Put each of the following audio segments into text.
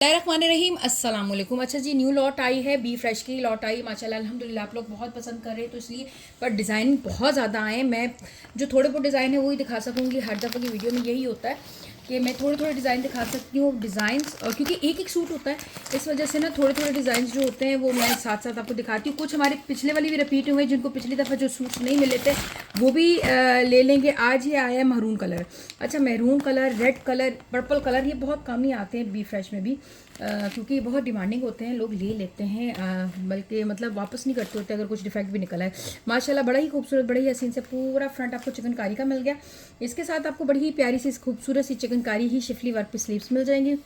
रहीम अस्सलाम वालेकुम। अच्छा जी, न्यू लॉट आई है, बी फ्रेश की लॉट आई माशाल्लाह अल्हम्दुलिल्लाह। आप लोग बहुत पसंद कर रहे हैं तो इसलिए, पर डिज़ाइन बहुत ज़्यादा आए। मैं जो थोड़े बहुत डिज़ाइन है वही दिखा सकूँगी। हर दफ़ा की वीडियो में यही होता है कि मैं थोड़े थोड़े डिज़ाइन दिखा सकती हूँ। डिज़ाइंस और क्योंकि एक एक सूट होता है, इस वजह से ना थोड़े थोड़े डिज़ाइन जो होते हैं वो मैं साथ साथ आपको दिखाती हूँ। कुछ हमारे पिछले वाली भी रिपीट हुए, जिनको पिछली दफ़ा जो सूट्स नहीं मिले थे वो भी ले लेंगे। आज ये आया है महरून कलर। अच्छा, maroon colour, red colour, purple colour, ये बहुत कम ही आते हैं बी फ्रेश में भी, क्योंकि ये बहुत डिमांडिंग होते हैं, लोग ले लेते हैं, बल्कि मतलब वापस नहीं करते होते अगर कुछ डिफेक्ट भी निकला है। माशाल्लाह बड़ा ही खूबसूरत, बड़ा ही हसीन से पूरा फ्रंट आपको चिकनकारी का मिल गया। इसके साथ आपको बड़ी ही प्यारी सी खूबसूरत सी चिकनकारी ही शिफली वर्क पे स्लीव्स मिल जाएंगी।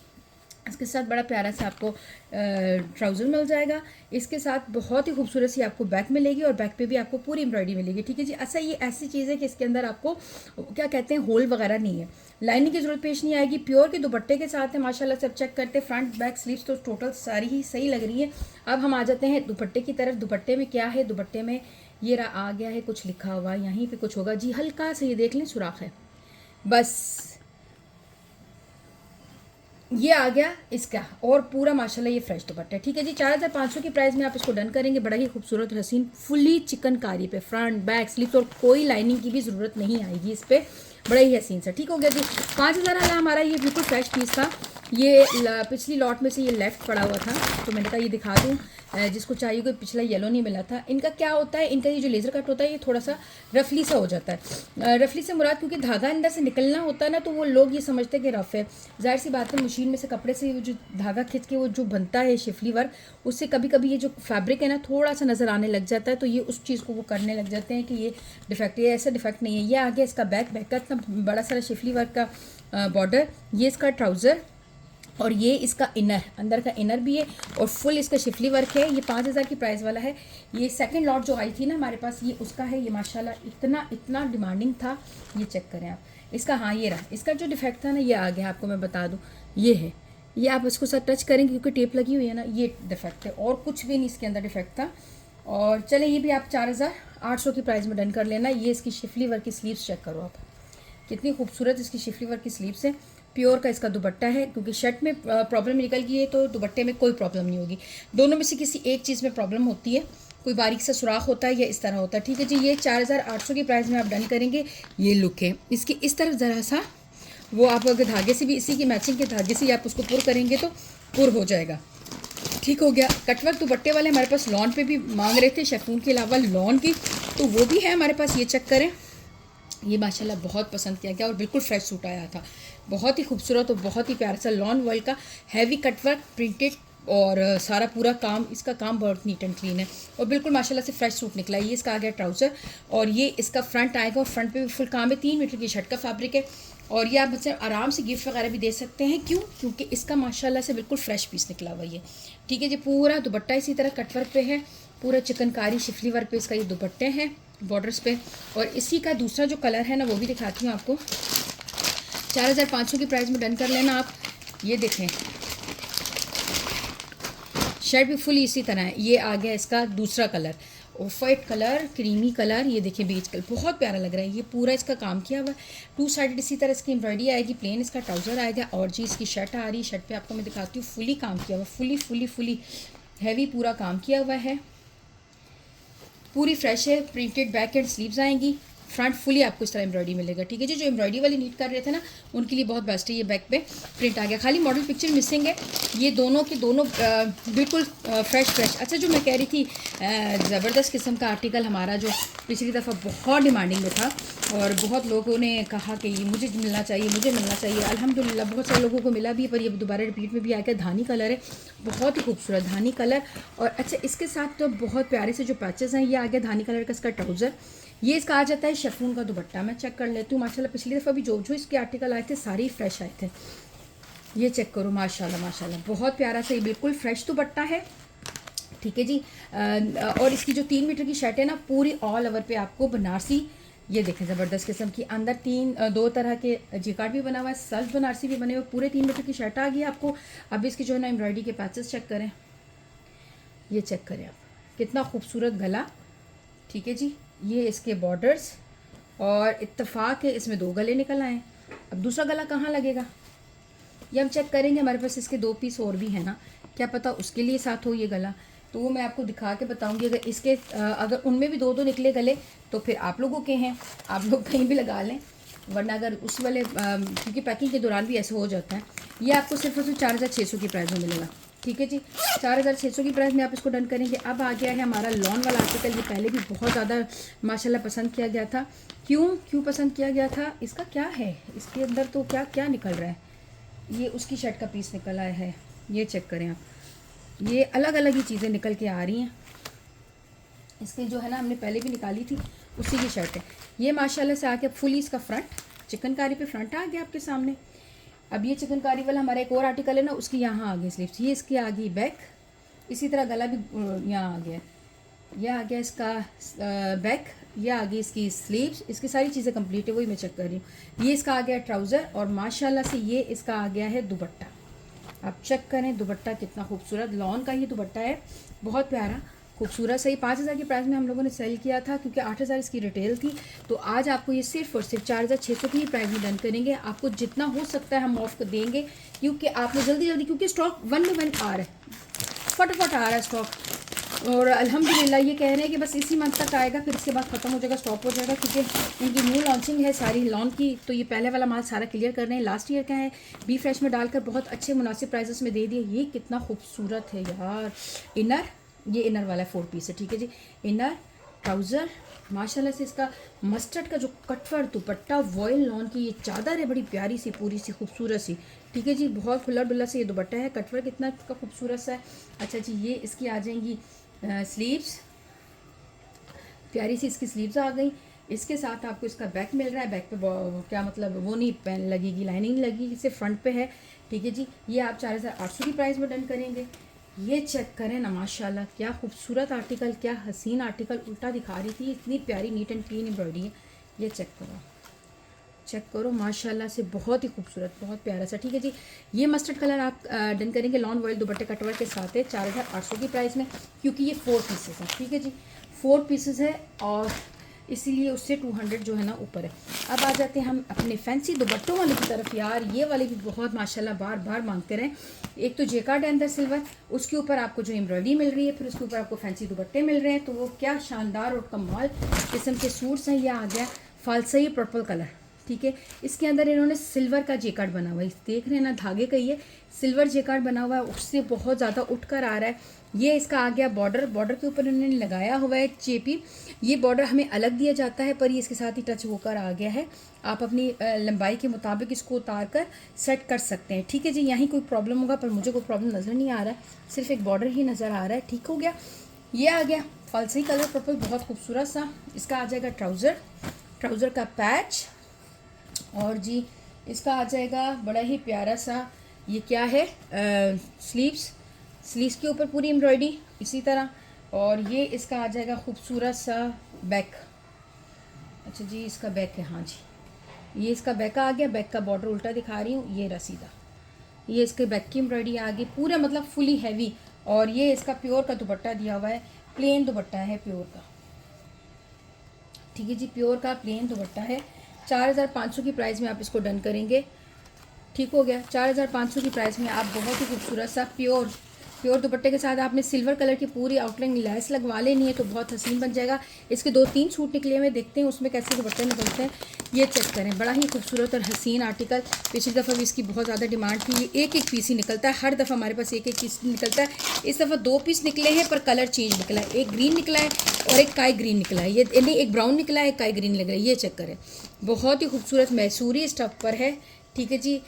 इसके साथ बड़ा प्यारा सा आपको ट्राउज़र मिल जाएगा। इसके साथ बहुत ही खूबसूरत सी आपको बैक मिलेगी और बैक पे भी आपको पूरी एम्ब्रॉयडरी मिलेगी। ठीक है जी। अच्छा, ये ऐसी चीज़ है कि इसके अंदर आपको क्या कहते हैं, होल वगैरह नहीं है, लाइनिंग की जरूरत पेश नहीं आएगी। प्योर के दुपट्टे के साथ है माशाल्लाह से। अब चेक करते हैं फ्रंट बैक स्लीव्स तो टोटल सारी ही सही लग रही है। अब हम आ जाते हैं दुपट्टे की तरफ। दुपट्टे में क्या है, दुपट्टे में ये आ गया है कुछ लिखा हुआ, यहीं पे कुछ होगा जी, हल्का सा ये देख लें सुराख है बस, ये आ गया इसका। और पूरा माशाल्लाह ये फ्रेश दुपट्टा है। ठीक है जी। 4500 की प्राइस में आप इसको डन करेंगे। बड़ा ही खूबसूरत हसीन फुली चिकनकारी पे फ्रंट बैक स्लीव्स और कोई लाइनिंग की भी ज़रूरत नहीं आएगी इस पर। बड़ा ही हसीन सा। ठीक हो गया जी। 5000 वाला हमारा ये बिल्कुल फ्रेश पीस था। ये पिछली लॉट में से ये लेफ्ट पड़ा हुआ था तो मैंने कहा ये दिखा दूँ जिसको चाहिए। कोई पिछला येलो नहीं मिला था। इनका क्या होता है, इनका ये जो लेज़र कट होता है ये थोड़ा सा रफली सा हो जाता है। रफली से मुराद क्योंकि धागा अंदर से निकलना होता है ना, तो वो लोग ये समझते हैं कि रफ़ है। जाहिर सी बात है, मशीन में से कपड़े से जो धागा खींच के वो जो बनता है शिफली वर्क, उससे कभी कभी ये जो फैब्रिक है ना थोड़ा सा नज़र आने लग जाता है, तो ये उस चीज़ को वो करने लग जाते हैं कि ये डिफेक्ट है। ऐसा डिफेक्ट नहीं है। ये आ गया इसका बैक का इतना बड़ा सारा शिफली वर्क का बॉर्डर, ये इसका ट्राउज़र और ये इसका इनर, अंदर का इनर भी है और फुल इसका शिफली वर्क है। ये 5000 की प्राइस वाला है। ये सेकंड लॉट जो आई थी ना हमारे पास, ये उसका है। ये माशाल्लाह इतना इतना डिमांडिंग था। ये चेक करें आप इसका। हाँ, ये रहा इसका जो डिफेक्ट था ना, ये आ गया। आपको मैं बता दूँ, ये है, ये आप इसको साथ टच करेंगे क्योंकि टेप लगी हुई है ना, ये डिफेक्ट है और कुछ भी नहीं इसके अंदर डिफेक्ट था। और चले ये भी आप 4800 की प्राइस में डन कर लेना। ये इसकी शिफली वर्क की स्लीव्स चेक करो आप, कितनी खूबसूरत इसकी शिफली वर्क की स्लीव्स है। प्योर का इसका दुपट्टा है, क्योंकि शर्ट में प्रॉब्लम निकल गई है तो दुपट्टे में कोई प्रॉब्लम नहीं होगी। दोनों में से किसी एक चीज़ में प्रॉब्लम होती है, कोई बारीक सा सुराख होता है या इस तरह होता है। ठीक है जी। ये 4800 की प्राइस में आप डन करेंगे। ये लुक है इसकी। इस तरफ ज़रा सा वो आप अगर धागे से भी, इसी की मैचिंग के धागे से आप उसको पुर करेंगे तो पुर हो जाएगा। ठीक हो गया। कटवर्क दुपट्टे वाले हमारे पास लॉन पे भी मांग रहे थे, शेफून के अलावा लॉन की, तो वो भी है हमारे पास। ये चेक करें, ये माशाल्लाह बहुत पसंद किया गया और बिल्कुल फ्रेश सूट आया था। बहुत ही खूबसूरत और बहुत ही प्यारा सा लॉन वर्क का हैवी कटवर्क प्रिंटेड और सारा पूरा काम, इसका काम बहुत नीट एंड क्लीन है और बिल्कुल माशाल्लाह से फ्रेश सूट निकला है। ये इसका आ गया ट्राउज़र और ये इसका फ्रंट आएगा और फ्रंट पे भी फुल काम है। 3 मीटर की शर्ट का फैब्रिक है और ये आप बच्चे आराम से गिफ्ट वगैरह भी दे सकते हैं। क्यों? क्योंकि इसका माशाल्लाह से बिल्कुल फ्रेश पीस निकला हुआ है। ठीक है जी। पूरा दुपट्टा इसी तरह कटवर्क पे है, पूरा चिकनकारी शिफली वर्क पे इसका ये दुपट्टे हैं बॉर्डर्स पे। और इसी का दूसरा जो कलर है ना वो भी दिखाती हूँ आपको। 4500 की प्राइस में डन कर लेना आप। ये देखें, शर्ट भी फुल इसी तरह है। ये आ गया इसका दूसरा colour, of white colour, creamy colour. ये देखिए बीच कलर, बहुत प्यारा लग रहा है। ये पूरा इसका काम किया हुआ है, 2 साइड इसी तरह इसकी एम्ब्रॉयडरी आएगी। प्लेन इसका ट्राउज़र आएगा और जी इसकी शर्ट आ रही है। शर्ट पे आपको मैं दिखाती हूँ, फुली काम किया हुआ, फुली फुली फुली हैवी पूरा काम किया हुआ है। पूरी फ्रेश है। प्रिंटेड बैक एंड स्लीव्स आएंगी। फ्रंट फुली आपको इस तरह एम्ब्रॉयडरी मिलेगा। ठीक है जी। जो एम्ब्रॉयडरी वाली नीड कर रहे थे ना, उनके लिए बहुत बेस्ट है। ये बैक पे प्रिंट आ गया, खाली मॉडल पिक्चर मिसिंग है। ये दोनों के दोनों बिल्कुल फ्रेश। अच्छा, जो मैं कह रही थी, ज़बरदस्त किस्म का आर्टिकल हमारा जो पिछली दफ़ा बहुत डिमांडिंग में था और बहुत लोगों ने कहा कि ये मुझे मिलना चाहिए, मुझे मिलना चाहिए। अल्हम्दुलिल्लाह बहुत सारे लोगों को मिला भी है, पर ये दोबारा रिपीट में भी आ गया। धानी कलर है, बहुत ही खूबसूरत धानी कलर। और अच्छा, इसके साथ तो बहुत प्यारे से जो पैचेस हैं, ये आ गया धानी कलर का इसका ट्राउज़र। ये इसका आ जाता है शेफून का दुपट्टा। मैं चेक कर लेती हूँ। माशाल्लाह पिछली दफ़ा भी जो जो इसके आर्टिकल आए थे सारे ही फ्रेश आए थे। ये चेक करो, माशाल्लाह माशाल्लाह बहुत प्यारा सा, ये बिल्कुल फ्रेश दुपट्टा है। ठीक है जी। और इसकी जो 3 मीटर की शर्ट है ना, पूरी ऑल ओवर पे आपको बनारसी, ये देखें ज़बरदस्त किस्म की। अंदर 2 तरह के जिकार्ड भी बना हुआ है, सल्फ बनारसी भी बने हुए, पूरे 3 मीटर की शर्ट आ गई आपको। अब इसकी जो है ना एम्ब्रॉयडरी के पैचेस चेक करें, ये चेक करें आप, कितना खूबसूरत गला। ठीक है जी। ये इसके बॉर्डर्स और इत्तेफाक है इसमें 2 गले निकल आए। अब दूसरा गला कहाँ लगेगा, ये हम चेक करेंगे, हमारे पास इसके 2 पीस और भी है ना, क्या पता उसके लिए साथ हो ये गला, तो वो मैं आपको दिखा के बताऊंगी। अगर इसके अगर उनमें भी 2 निकले गले तो फिर आप लोगों के हैं, आप लोग कहीं भी लगा लें, वरना अगर उस वाले क्योंकि पैकिंग के दौरान भी ऐसे हो जाता है। ये आपको सिर्फ और सिर्फ 4600 की प्राइस में मिलेगा। ठीक है जी, 4600 की प्राइस में आप इसको डन करेंगे। अब आ गया है हमारा लॉन वाला आर्टिकल। ये पहले भी बहुत ज़्यादा माशाल्लाह पसंद किया गया था। क्यों पसंद किया गया था? इसका क्या है, इसके अंदर तो क्या क्या निकल रहा है। ये उसकी शर्ट का पीस निकल आया है, ये चेक करें आप, ये अलग अलग ही चीज़ें निकल के आ रही हैं। इसकी जो है ना हमने पहले भी निकाली थी, उसी की शर्ट है ये। माशाल्लाह से आके फुली इसका फ्रंट चिकनकारी पे फ्रंट आ गया आपके सामने। अब ये चिकनकारी वाला हमारा एक और आर्टिकल है ना, उसकी यहाँ आ गई स्लीव्स, ये इसकी आ गई बैक, इसी तरह गला भी यहाँ आ गया, यह आ गया इसका बैक, ये आ गई इसकी स्लीव्स। इसकी सारी चीज़ें कंप्लीट है, वही मैं चेक कर रही हूँ। ये इसका आ गया ट्राउज़र और माशाल्लाह से ये इसका आ गया है दुपट्टा। आप चेक करें दुपट्टा कितना खूबसूरत, लॉन का ही दुपट्टा है, बहुत प्यारा खूबसूरत। सही 5000 की प्राइस में हम लोगों ने सेल किया था, क्योंकि 8000 इसकी रिटेल थी। तो आज आपको ये सिर्फ और सिर्फ 4600 की ही प्राइस में डन करेंगे। आपको जितना हो सकता है हम ऑफ कर देंगे, क्योंकि आपने जल्दी क्योंकि स्टॉक 1 में 1 आ रहा है, फटाफट आ रहा है स्टॉक। और अल्हम्दुलिल्लाह ये कह रहे हैं कि बस इसी मंथ तक आएगा, फिर इसके बाद ख़त्म हो जाएगा, स्टॉप हो जाएगा, क्योंकि इनकी न्यू लॉन्चिंग है सारी लॉन की। तो ये पहले वाला माल सारा क्लियर कर रहे हैं। लास्ट ईयर का है, बी फ्रेश में डालकर बहुत अच्छे मुनासिब प्राइसेस में दे दिए। ये कितना खूबसूरत है यार। इनर, ये इनर वाला 4 पीस है। ठीक है जी, इनर ट्राउज़र माशाल्लाह से इसका मस्टर्ड का जो कटवर दुपट्टा, वॉयल लॉन की ये चादर है, बड़ी प्यारी सी पूरी सी खूबसूरत सी। ठीक है जी, बहुत खुला डुल्ला से ये दुपट्टा है, कटवर कितना इसका खूबसूरत सा है। अच्छा जी, ये इसकी आ जाएंगी स्लीव्स, प्यारी सी इसकी स्लीव्स आ गई। इसके साथ आपको इसका बैक मिल रहा है। बैक पे क्या मतलब वो नहीं पेन लगेगी, लाइनिंग लगेगी, सिर्फ फ्रंट पे है। ठीक है जी, ये आप 4800 की प्राइस में डन करेंगे। ये चेक करें ना माशाल्लाह, क्या खूबसूरत आर्टिकल, क्या हसीन आर्टिकल। उल्टा दिखा रही थी, इतनी प्यारी नीट एंड क्लीन एम्ब्रॉयडरी है। ये चेक करो, चेक करो माशाल्लाह से, बहुत ही खूबसूरत, बहुत प्यारा सा। ठीक है जी, ये मस्टर्ड कलर आप डन करेंगे लॉन वॉयल दुपट्टे कटवर के साथ है 4800 की प्राइस में, क्योंकि ये 4 पीसेस है। ठीक है जी, 4 पीसेस है और इसीलिए उससे 200 जो है ना ऊपर है। अब आ जाते हैं हम अपने फैंसी दुपट्टों वाले की तरफ। यार ये वाले भी बहुत माशाल्लाह बार बार मांगते रहे। एक तो जेकार्ड है अंदर सिल्वर, उसके ऊपर आपको जो एम्ब्रॉयडरी मिल रही है, फिर उसके ऊपर आपको फैंसी दुपट्टे मिल रहे हैं। तो वो क्या शानदार और कमाल किस्म के सूट्स हैं। ये आ गया फालसई पर्पल कलर। ठीक है, इसके अंदर इन्होंने सिल्वर का जेकार्ड बना हुआ है, देख रहे हैं ना, धागे का ये सिल्वर जेकार्ड बना हुआ है, उससे बहुत ज़्यादा उठ कर आ रहा है। ये इसका आ गया बॉर्डर, बॉर्डर के ऊपर इन्होंने लगाया हुआ है चेपी। ये बॉर्डर हमें अलग दिया जाता है, पर ये इसके साथ ही टच होकर आ गया है। आप अपनी लंबाई के मुताबिक इसको उतार कर सेट कर सकते हैं। ठीक है जी, यहीं कोई प्रॉब्लम होगा, पर मुझे कोई प्रॉब्लम नज़र नहीं आ रहा है, सिर्फ एक बॉर्डर ही नज़र आ रहा है। ठीक हो गया, ये आ गया फालसई कलर पर्पल, बहुत खूबसूरत सा। इसका आ जाएगा ट्राउज़र, ट्राउज़र का पैच, और जी इसका आ जाएगा बड़ा ही प्यारा सा, ये क्या है, स्लीव्स, स्लीव्स के ऊपर पूरी एम्ब्रॉयडरी इसी तरह। और ये इसका आ जाएगा खूबसूरत सा बैक। अच्छा जी, इसका बैक है, हाँ जी, ये इसका बैक आ गया। बैक का बॉर्डर उल्टा दिखा रही हूँ, ये रसीदा, ये इसके बैक की एम्ब्रॉयडरी आ गई, पूरा मतलब फुली हैवी। और ये इसका प्योर का दुपट्टा दिया हुआ है, प्लेन दुपट्टा है प्योर का। ठीक है जी, प्योर का प्लेन दुपट्टा है। 4500 की प्राइस में आप इसको डन करेंगे। ठीक हो गया, 4500 की प्राइस में आप बहुत ही खूबसूरत सा प्योर दुपट्टे के साथ आपने सिल्वर कलर की पूरी आउटलाइन लैस लगवा लेनी है, तो बहुत हसीन बन जाएगा। इसके 2-3 सूट निकले हुए, देखते हैं उसमें कैसे दुपट्टे निकलते हैं। ये चेक करें, बड़ा ही खूबसूरत और हसीन आर्टिकल। पिछली दफ़ा भी इसकी बहुत ज़्यादा डिमांड थी। ये एक एक पीस ही निकलता है, हर दफ़ा हमारे पास एक एक पीस निकलता है। इस दफ़ा 2 पीस निकले हैं, पर कलर चेंज निकला है। एक ग्रीन निकला है और एक काई ग्रीन निकला है, ये नहीं, एक ब्राउन निकला है, एक काई ग्रीन निकला है। ये चेक करें, बहुत ही खूबसूरत मैसूरी स्टफ पर है। ठीक है जी,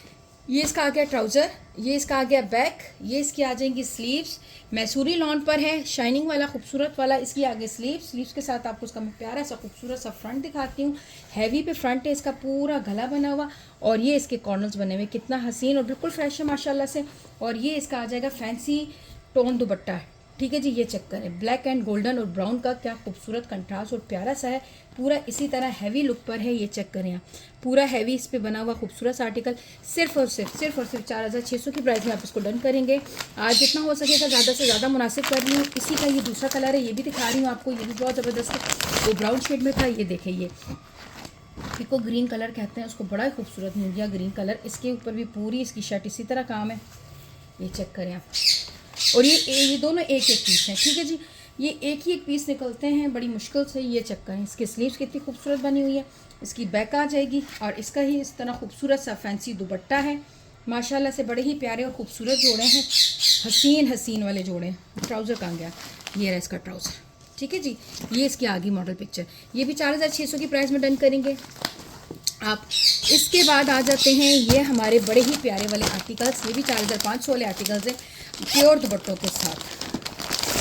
ये इसका आ गया ट्राउज़र, ये इसका आ गया बैक, ये इसकी आ जाएंगी स्लीव्स, मैसूरी लॉन पर है, शाइनिंग वाला खूबसूरत वाला। इसकी आगे स्लीव्स के साथ आपको इसका मैं प्यारा सा खूबसूरत सा फ्रंट दिखाती हूँ। हैवी पे फ्रंट है, इसका पूरा गला बना हुआ, और ये इसके कॉर्नर्स बने हुए, कितना हसीन और बिल्कुल फ्रेश है माशाल्लाह से। और ये इसका आ जाएगा फैंसी टोन दुपट्टा है। ठीक है जी, ये चेक करें, ब्लैक एंड गोल्डन और ब्राउन का क्या खूबसूरत कंट्रास्ट और प्यारा सा है। पूरा इसी तरह हैवी लुक पर है, ये चेक करें आप, पूरा हैवी इस पे बना हुआ खूबसूरत सा आर्टिकल। सिर्फ और सिर्फ 4600 की प्राइस में आप इसको डन करेंगे। आज जितना हो सकेगा ज़्यादा से ज़्यादा मुनासिब कर रही हूँ। इसी का ये दूसरा कलर है, ये भी दिखा रही हूँ आपको, ये भी बहुत ज़बरदस्त है, वो ब्राउन शेड में था। ये देखें, पिको ग्रीन कलर कहते हैं उसको, बड़ा ही खूबसूरत मिल गया ग्रीन कलर। इसके ऊपर भी पूरी इसकी शर्ट इसी तरह काम है, ये चेक करें आप। और ये दोनों एक एक पीस हैं, ठीक है जी, ये एक ही एक पीस निकलते हैं बड़ी मुश्किल से। ये चेक करें इसकी स्लीव्स कितनी खूबसूरत बनी हुई है, इसकी बैक आ जाएगी और इसका ही इस तरह खूबसूरत सा फैंसी दुपट्टा है। माशाल्लाह से बड़े ही प्यारे और खूबसूरत जोड़े हैं, हसीन हसीन वाले जोड़े हैं। ट्राउज़र कहाँ गया, ये रहा इसका ट्राउज़र, ठीक है जी। ये इसकी आगे मॉडल पिक्चर, ये भी 4600 की प्राइस में डन करेंगे आप। इसके बाद आ जाते हैं ये हमारे बड़े ही प्यारे वाले आर्टिकल्स, ये भी 4500 वाले आर्टिकल्स हैं, प्योर दुपट्टों के साथ।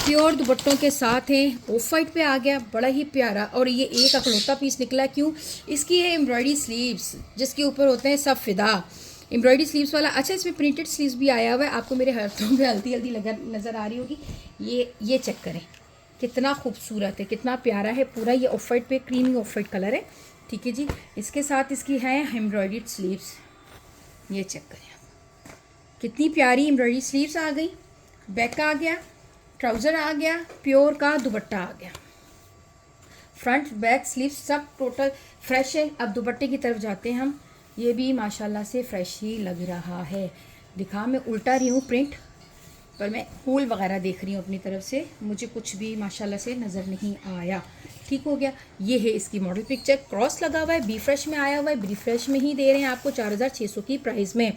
प्योर दुपट्टों के साथ हैं, ऑफ वाइट पे आ गया, बड़ा ही प्यारा। और ये एक अकलौता पीस निकला, क्यों, इसकी है एम्ब्रॉयडरी स्लीव्स जिसके ऊपर होते हैं सब फिदा, एम्ब्रॉयडरी स्लीव्स वाला। अच्छा, इसमें प्रिंटेड स्लीव्स भी आया हुआ है, आपको मेरे हाथों में हल्दी हल्दी लगा नज़र आ रही होगी। ये चेक करें कितना खूबसूरत है, कितना प्यारा है पूरा। ये ऑफ वाइट पे क्रीमी ऑफ वाइट कलर है, ठीक है जी। इसके साथ इसकी है एम्ब्रॉयडरी स्लीव्स, ये चेक करें कितनी प्यारी एम्ब्रॉयडरी स्लीव्स आ गई। बैक आ गया, ट्राउज़र आ गया, प्योर का दुपट्टा आ गया, फ्रंट बैक स्लीव्स सब टोटल फ्रेश है। अब दुपट्टे की तरफ जाते हैं हम, ये भी माशाल्लाह से फ्रेश ही लग रहा है। दिखा मैं उल्टा रही हूँ प्रिंट, पर मैं फूल वगैरह देख रही हूँ अपनी तरफ से, मुझे कुछ भी माशाल्लाह से नज़र नहीं आया, ठीक हो गया। ये है इसकी मॉडल पिक्चर, क्रॉस लगा हुआ है, बी फ्रेश में आया हुआ है, बी फ्रेश में ही दे रहे हैं आपको 4600 की प्राइस में।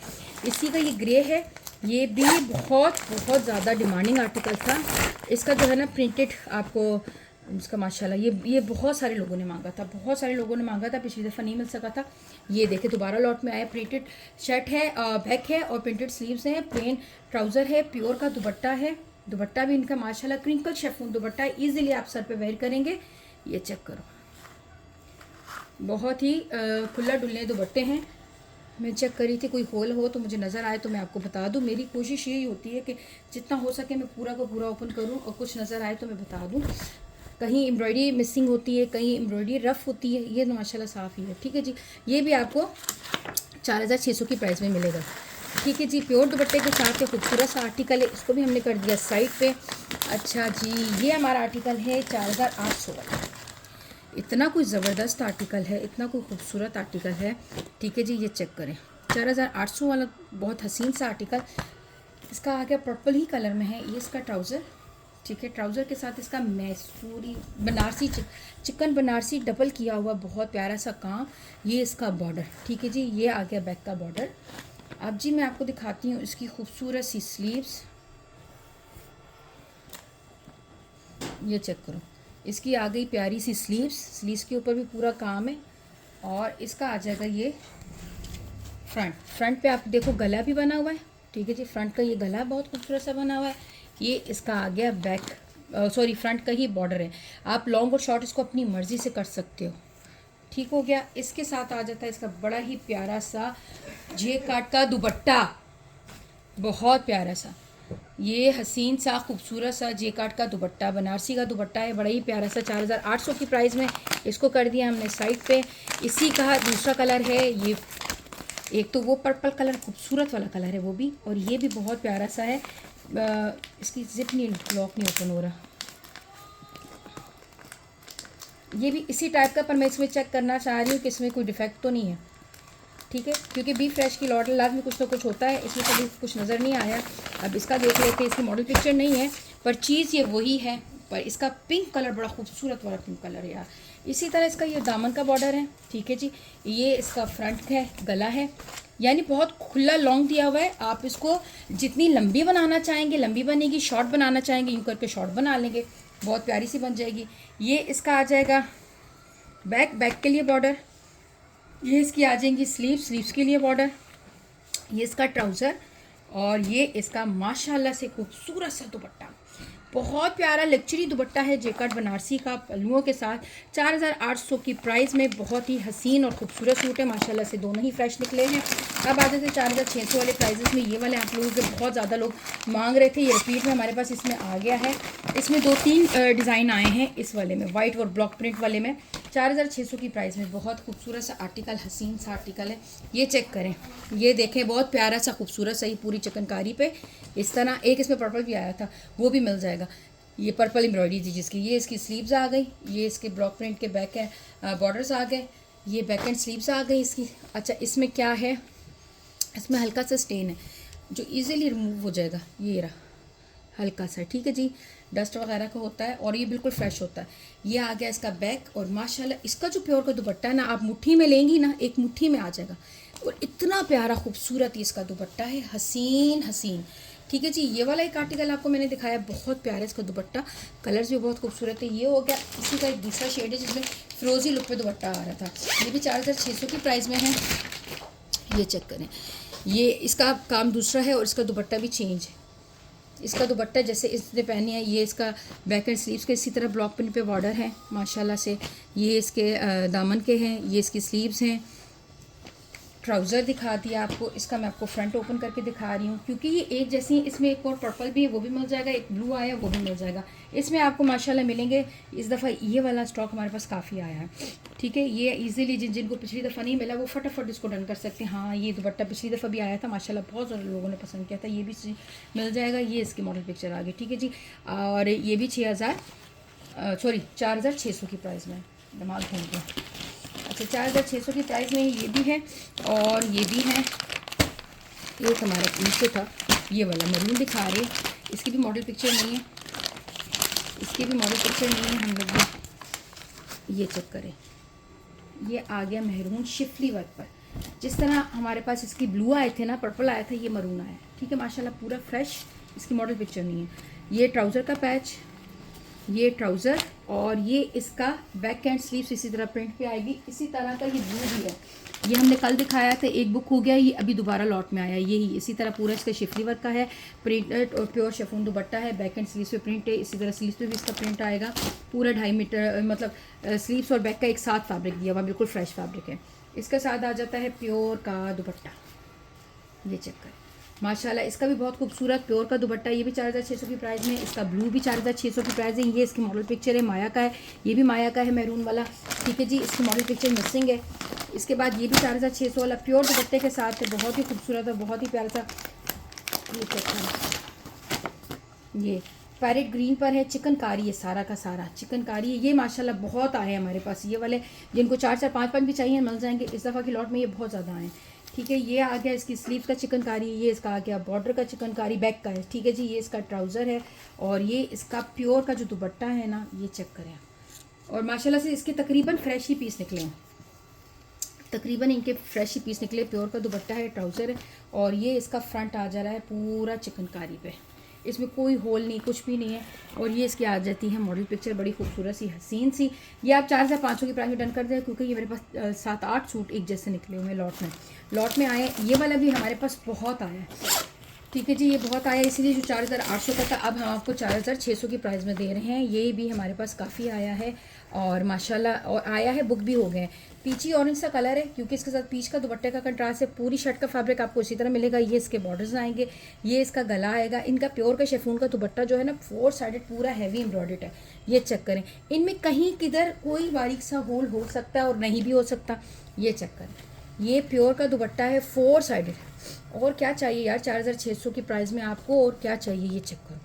इसी का ये ग्रे है, ये भी बहुत बहुत ज़्यादा डिमांडिंग आर्टिकल था। इसका जो है ना प्रिंटेड आपको इसका माशाल्लाह ये बहुत सारे लोगों ने मांगा था, बहुत सारे लोगों ने मांगा था, पिछली दफ़ा नहीं मिल सका था। ये देखे दोबारा लॉट में आया, प्रिंटेड शर्ट है, बैक है और प्रिंटेड स्लीव्स हैं, प्लेन ट्राउज़र है, प्योर का दुपट्टा है। दुपट्टा भी इनका माशाल्लाह क्रिंकल शेफून दुपट्टा है, ईजिली आप सर पे वेयर करेंगे। ये चेक करो, बहुत ही खुला डुल्ले दुपट्टे हैं। मैं चेक करी थी, कोई होल हो तो मुझे नज़र आए तो मैं आपको बता दूं। मेरी कोशिश यही होती है कि जितना हो सके मैं पूरा का पूरा ओपन करूं और कुछ नज़र आए तो मैं बता दूं। कहीं एम्ब्रॉयडरी मिसिंग होती है, कहीं एम्ब्रॉयडरी रफ़ होती है, ये तो माशाल्लाह साफ़ ही है, ठीक है जी। ये भी आपको 4600 की प्राइस में मिलेगा, ठीक है जी। प्योर दुपट्टे के साथ ये खूबसूरत सा आर्टिकल है, इसको भी हमने कर दिया साइड पे। अच्छा जी, ये हमारा आर्टिकल है 4800 वाला, इतना कोई ज़बरदस्त आर्टिकल है, इतना कोई खूबसूरत आर्टिकल है, ठीक है जी। ये चेक करें 4800 वाला बहुत हसीन सा आर्टिकल। इसका आ गया पर्पल ही कलर में है, ये इसका ट्राउज़र, ठीक है। ट्राउज़र के साथ इसका मैसूरी बनारसी चिकन बनारसी डबल किया हुआ बहुत प्यारा सा काम। ये इसका बॉर्डर, ठीक है जी। ये आ गया बैक का बॉर्डर। अब जी मैं आपको दिखाती हूँ इसकी खूबसूरत सी स्लीव्स, ये चेक करो, इसकी आ गई प्यारी सी स्लीव्स के ऊपर भी पूरा काम है। और इसका आ जाएगा ये फ्रंट पे आप देखो गला भी बना हुआ है, ठीक है जी। फ्रंट का ये गला बहुत खूबसूरत सा बना हुआ है। ये इसका आ गया बैक, सॉरी फ्रंट का ही बॉर्डर है। आप लॉन्ग और शॉर्ट इसको अपनी मर्ज़ी से कर सकते हो, ठीक हो गया। इसके साथ आ जाता है इसका बड़ा ही प्यारा सा जे काट का दुपट्टा, बहुत प्यारा सा, ये हसीन सा खूबसूरत सा जे काट का दुपट्टा, बनारसी का दुपट्टा है, बड़ा ही प्यारा सा। 4800 की प्राइस में इसको कर दिया हमने साइड पे। इसी का दूसरा कलर है ये, एक तो वो पर्पल कलर खूबसूरत वाला कलर है वो भी, और ये भी बहुत प्यारा सा है। इसकी जिप नहीं, लॉक नहीं ओपन हो रहा, ये भी इसी टाइप का, पर मैं इसमें चेक करना चाह रही हूँ कि इसमें कोई डिफेक्ट तो नहीं है, ठीक है, क्योंकि बी फ्रेश की लॉट लाज में कुछ ना कुछ होता है, इसमें कभी कुछ नज़र नहीं आया। अब इसका देख लेते हैं, इसकी मॉडल पिक्चर नहीं है पर चीज़ ये वही है, पर इसका पिंक कलर बड़ा खूबसूरत वाला पिंक कलर है यार। इसी तरह इसका ये दामन का बॉर्डर है, ठीक है जी। ये इसका फ्रंट है, गला है, यानी बहुत खुला लॉन्ग दिया हुआ है। आप इसको जितनी लंबी बनाना चाहेंगे लंबी बनेगी, शॉर्ट बनाना चाहेंगे यूँ करके शॉर्ट बना लेंगे, बहुत प्यारी सी बन जाएगी। ये इसका आ जाएगा बैक के लिए बॉर्डर, ये इसकी आ जाएंगी स्लीव्स के लिए बॉर्डर, ये इसका ट्राउज़र, और ये इसका माशाल्लाह से खूबसूरत सा दुपट्टा, बहुत प्यारा लग्जरी दुपट्टा है जेकार्ड बनारसी का पल्लुओं के साथ। 4800 की प्राइस में बहुत ही हसीन और खूबसूरत सूट है, माशाल्लाह से दोनों ही फ्रेश निकले हैं। अब आ जाते हैं 4600 वाले प्राइजेस में। ये वाले आप लोगों के बहुत ज़्यादा लोग मांग रहे थे, ये रिपीट में हमारे पास इसमें आ गया है। इसमें 2-3 डिज़ाइन आए हैं इस वाले में, वाइट और ब्लॉक प्रिंट वाले में। 4600 की प्राइस में बहुत खूबसूरत सा आर्टिकल, हसीन सा आर्टिकल है। ये चेक करें, ये देखें, बहुत प्यारा सा खूबसूरत सा, ही पूरी चिकनकारी पे इस तरह। एक इसमें पर्पल भी आया था, वो भी मिल जाएगा। ये पर्पल एम्ब्रॉयडरी थी जिसकी, ये इसकी स्लीव्स आ गई, ये इसके ब्लॉक प्रिंट के बैक है बॉर्डर्स आ गए, ये बैक एंड स्लीव्स आ गई इसकी। अच्छा, इसमें क्या है, इसमें हल्का सा स्टेन है जो इजीली रिमूव हो जाएगा, ये रहा हल्का सा, ठीक है जी, डस्ट वगैरह का होता है और ये बिल्कुल फ्रेश होता है। ये आ गया इसका बैक, और माशाल्लाह इसका जो प्योर का दुपट्टा है ना, आप मुट्ठी में लेंगी ना, एक मुट्ठी में आ जाएगा, और इतना प्यारा खूबसूरत ही इसका दुपट्टा है, हसीन हसीन, ठीक है जी। ये वाला एक आर्टिकल आपको मैंने दिखाया, बहुत प्यारा इसका दुपट्टा, कलर्स भी बहुत खूबसूरत है। ये हो गया इसी का एक दूसरा शेड है जिसमें फिरोजी लुक पे दुपट्टा आ रहा था, ये भी 4600 की प्राइस में है। ये चेक करें, ये इसका काम दूसरा है और इसका दुपट्टा भी चेंज है। इसका दुपट्टा जैसे इसने पहनी है, ये इसका बैक एंड स्लीव्स के इसी तरह ब्लॉक पिन पे बॉर्डर है माशाल्लाह से, ये इसके दामन के हैं, ये इसकी स्लीव्स हैं। ट्राउज़र दिखा दिया आपको, इसका मैं आपको फ्रंट ओपन करके दिखा रही हूँ क्योंकि ये एक जैसी, इसमें एक और पर्पल भी है वो भी मिल जाएगा, एक ब्लू आया वो भी मिल जाएगा। इसमें आपको माशाल्लाह मिलेंगे, इस दफ़ा ये वाला स्टॉक हमारे पास काफ़ी आया है, ठीक है। ये इजीली जिनको पिछली दफ़ा नहीं मिला वो फटाफट इसको डन कर सकते हैं। हाँ, ये दुपट्टा पिछली दफ़ा भी आया था माशाल्लाह, बहुत ज़्यादा लोगों ने पसंद किया था, ये भी मिल जाएगा। ये इसकी मॉडल पिक्चर आ गई, ठीक है जी। और ये भी 4600 की प्राइस में, दिमाग घूम गया। अच्छा, 4600 की प्राइस में ये भी है और ये भी है। एक हमारा नीचे था ये वाला मरून दिखा रहे, इसकी भी मॉडल पिक्चर नहीं है, इसकी भी मॉडल पिक्चर नहीं है। हम लोग भी ये चेक करें, ये आ गया महरून शिफली वर्क पर, जिस तरह हमारे पास इसकी ब्लू आए थे ना, पर्पल आया था, ये मरून आया है, ठीक है माशाल्लाह, पूरा फ्रेश। इसकी मॉडल पिक्चर नहीं है। ये ट्राउज़र का पैच, ये ट्राउज़र, और ये इसका बैक एंड स्लीव्स इसी तरह प्रिंट पे आएगी, इसी तरह का ये ब्लू भी है। ये हमने कल दिखाया था, एक बुक हो गया, ये अभी दोबारा लॉट में आया, यही इसी तरह पूरा इसका शिफली वर्क का है, प्रिंटेड और प्योर शिफॉन दुपट्टा है, बैक एंड स्लीव्स पे प्रिंट है, इसी तरह स्लीव्स पे भी इसका प्रिंट आएगा। पूरा 2.5 मीटर, मतलब स्लीव्स और बैक का एक साथ फैब्रिक दिया हुआ, बिल्कुल फ्रेश फैब्रिक है। इसके साथ आ जाता है प्योर का दुपट्टा, ये चेक करें माशाल्लाह, इसका भी बहुत खूबसूरत प्योर का दुपट्टा, ये भी 4600 की प्राइस में। इसका ब्लू भी 4600 की प्राइस है। ये इसकी मॉडल पिक्चर है, माया का है, ये भी माया का है मैरून वाला, ठीक है जी। इसकी मॉडल पिक्चर मिसिंग है। इसके बाद ये भी 4600 वाला प्योर दुपट्टे के साथ है, बहुत ही खूबसूरत और बहुत ही प्यारा सा। ये चेक करें, ये पैरेट ग्रीन पर है, चिकनकारी है, सारा का सारा चिकनकारी है। ये माशाल्लाह बहुत आए हैं हमारे पास, ये वाले जिनको 4-4, 5-5 भी चाहिए मिल जाएंगे। इस दफ़ा की लॉट में ये बहुत ज़्यादा आए हैं, ठीक है। ये आ गया इसकी स्लीव का चिकनकारी, ये इसका आ गया बॉर्डर का चिकनकारी, बैक का है, ठीक है जी। ये इसका ट्राउज़र है और ये इसका प्योर का जो दुपट्टा है ना, ये चेक करें। और माशाल्लाह से इसके तकरीबन फ्रेश ही पीस निकले हैं, तकरीबन इनके फ्रेश ही पीस निकले। प्योर का दुपट्टा है, ट्राउज़र है, और ये इसका फ्रंट आ जा रहा है पूरा चिकनकारी पे, इसमें कोई होल नहीं, कुछ भी नहीं है। और ये इसकी आ जाती है मॉडल पिक्चर, बड़ी खूबसूरत सी हसीन सी। ये आप 4500 की प्राइस में डन कर दें क्योंकि ये मेरे पास 7-8 सूट एक जैसे निकले हुए लॉट में आए। ये वाला भी हमारे पास बहुत आया है, ठीक है जी, ये बहुत आया, इसीलिए जो 4800 का था अब हम आपको 4600 की प्राइस में दे रहे हैं। ये भी हमारे पास काफ़ी आया है और माशाल्लाह, और आया है, बुक भी हो गए हैं। पीची ऑरेंज सा कलर है क्योंकि इसके साथ पीच का दुपट्टे का कंट्रास्ट है। पूरी शर्ट का फैब्रिक आपको इसी तरह मिलेगा। ये इसके बॉर्डर्स आएंगे, ये इसका गला आएगा। इनका प्योर का शेफून का दुपट्टा जो है ना, 4 साइडेड पूरा हैवी एम्ब्रॉयडर्ड है। ये चेक करें, इनमें कहीं किधर कोई बारीक सा होल हो सकता है और नहीं भी हो सकता। ये चेक करें, ये प्योर का दुपट्टा है, 4 साइडेड। और क्या चाहिए यार 4600 की प्राइस में आपको, और क्या चाहिए। ये चेक करो,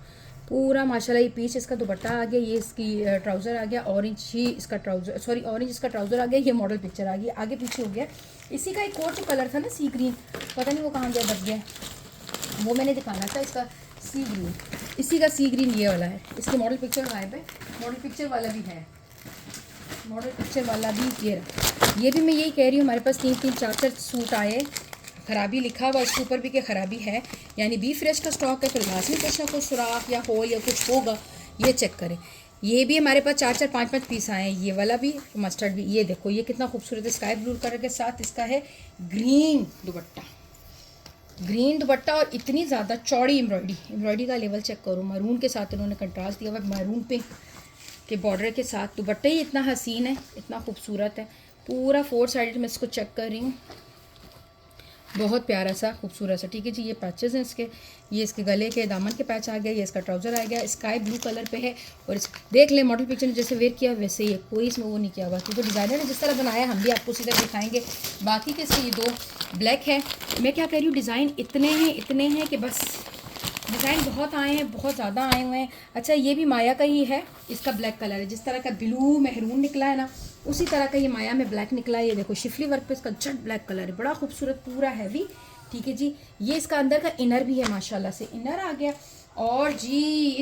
पूरा माशाल्लाह। ये पीच इसका दुपट्टा आ गया, ये इसकी ट्राउज़र आ गया, ऑरेंज ही इसका ट्राउज़र, सॉरी ऑरेंज इसका ट्राउज़र आ गया। ये मॉडल पिक्चर आ गई, आगे पीछे हो गया। इसी का एक और जो कलर था ना, सी ग्रीन, पता नहीं वो कहाँ गया, दब गया, वो मैंने दिखाना था। इसका सी ग्रीन, इसी का सी ग्रीन ये वाला है। इसकी मॉडल पिक्चर गायब है, मॉडल पिक्चर वाला भी है, मॉडल पिक्चर वाला भी ये रहा। ये भी मैं यही कह रही हूँ, हमारे पास 3-3, 4-4 सूट आए, ख़राबी लिखा हुआ इसके ऊपर भी कि ख़राबी है, यानी बी फ्रेश का स्टॉक है, फिर लाजमी कुछ ना कुछ सुराख या होल या कुछ होगा। ये चेक करें, ये भी हमारे पास 4-4, 5-5 पीस आए हैं। ये वाला भी, मस्टर्ड भी, ये देखो ये कितना खूबसूरत है, स्काई ब्लू कलर के साथ इसका है ग्रीन दुपट्टा, ग्रीन दुपट्टा, और इतनी ज़्यादा चौड़ी एम्ब्रॉयडरी का लेवल चेक करो। मरून के साथ इन्होंने कंट्रास्ट दिया हुआ है, मरून पिंक के बॉर्डर के साथ। दुपट्टा ही इतना हसीन है, इतना खूबसूरत है, पूरा 4 साइडेड। मैं इसको चेक कर रही हूँ, बहुत प्यारा सा खूबसूरत सा, ठीक है जी। ये पैचेस हैं इसके, ये इसके गले के दामन के पैच आ गया, ये इसका ट्राउज़र आ गया, स्काई ब्लू कलर पे है। और इस देख ले मॉडल पिक्चर ने जैसे वेयर किया वैसे ही है, कोई इसमें वो नहीं किया हुआ, क्योंकि डिज़ाइनर ने जिस तरह बनाया हम भी आपको उसी तरह दिखाएंगे। बाकी के इसके ये 2 ब्लैक है। मैं क्या कह रही हूँ, डिज़ाइन इतने हैं कि बस डिज़ाइन बहुत आए हैं, बहुत ज़्यादा आए हुए हैं। अच्छा ये भी माया का ही है, इसका ब्लैक कलर है, जिस तरह का ब्लू मेहरून निकला है ना उसी तरह का ये माया में ब्लैक निकला है। ये देखो शिफली वर्क पे इसका जट ब्लैक कलर है, बड़ा खूबसूरत पूरा हैवी। ठीक है जी, ये इसका अंदर का इनर भी है, माशाल्लाह से इनर आ गया। और जी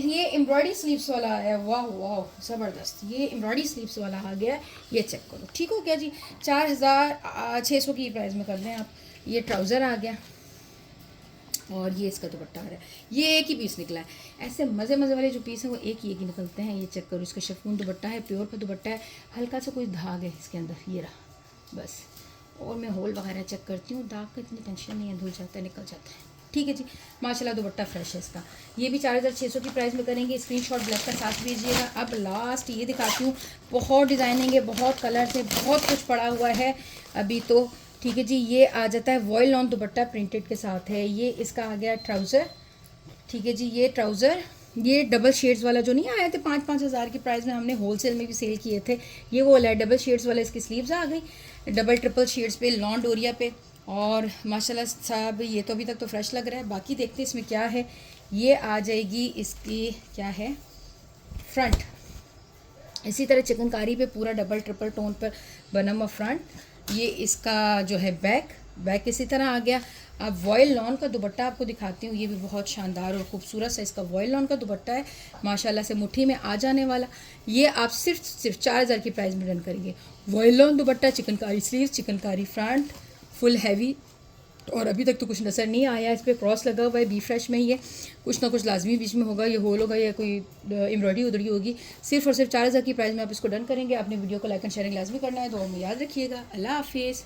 ये एम्ब्रॉयडरी स्लीव्स वाला है, वाह वाह ज़बरदस्त, ये एम्ब्रॉयडरी स्लीव्स वाला आ गया। ये चेक करो, ठीक हो गया जी। 4600 की प्राइस में कर दें आप। ये ट्राउज़र आ गया और ये इसका दुपट्टा आ रहा है। ये एक ही पीस निकला है, ऐसे मज़े मज़े वाले जो पीस हैं वो एक ही निकलते हैं। ये चेक करो, इसका शिफॉन दुपट्टा है, प्योर का दुपट्टा है, हल्का सा कोई दाग है इसके अंदर, ये रहा बस। और मैं होल वगैरह चेक करती हूँ, दाग का इतनी टेंशन नहीं है, धुल जाता है निकल जाता है। ठीक है जी, माशाल्लाह दुपट्टा फ्रेश है इसका। ये भी 4600 की प्राइस में करेंगे। स्क्रीनशॉट ब्लैक का साथ भेजिएगा। अब लास्ट ये दिखाती हूँ, बहुत डिज़ाइनिंग है, बहुत कलर्स है, बहुत कुछ पड़ा हुआ है अभी तो। ठीक है जी, ये आ जाता है वॉयल लॉन दुपट्टा प्रिंटेड के साथ है। ये इसका आ गया ट्राउज़र। ठीक है जी, ये ट्राउज़र, ये डबल शेड्स वाला जो नहीं आए थे 5-5 हज़ार की प्राइस में, हमने होलसेल में भी सेल किए थे, ये वो वाला है डबल शेड्स वाला। इसकी स्लीव्स आ गई डबल ट्रिपल शेड्स पे, लॉन डोरिया पे। और माशाल्लाह साहब ये तो अभी तक तो फ्रेश लग रहा है। बाकी देखते हैं इसमें क्या है। ये आ जाएगी इसकी क्या है फ्रंट, इसी तरह चिकनकारी पे पूरा डबल ट्रिपल टोन पर बना हुआ फ्रंट। ये इसका जो है बैक इसी तरह आ गया। अब वॉयल लॉन का दुपट्टा आपको दिखाती हूँ, ये भी बहुत शानदार और खूबसूरत सा इसका वॉयल लॉन का दुपट्टा है, माशाल्लाह से मुट्ठी में आ जाने वाला। ये आप सिर्फ 4000 की प्राइस में रन करेंगे। वॉयल लॉन दुपट्टा, chikankari sleeve, chikankari front, full heavy. और अभी तक तो कुछ नज़र नहीं आया, इस पर क्रॉस लगा हुआ है, बी फ्रेश में ही है, कुछ ना कुछ लाजमी बीच में होगा, ये होल होगा या कोई एम्ब्रॉयडरी उधरी होगी। सिर्फ और सिर्फ 4000 की प्राइस में आप इसको डन करेंगे। अपने वीडियो को लाइक एंड शेयरिंग लाजमी करना है, तो में याद रखिएगा। अल्लाह हाफिज़।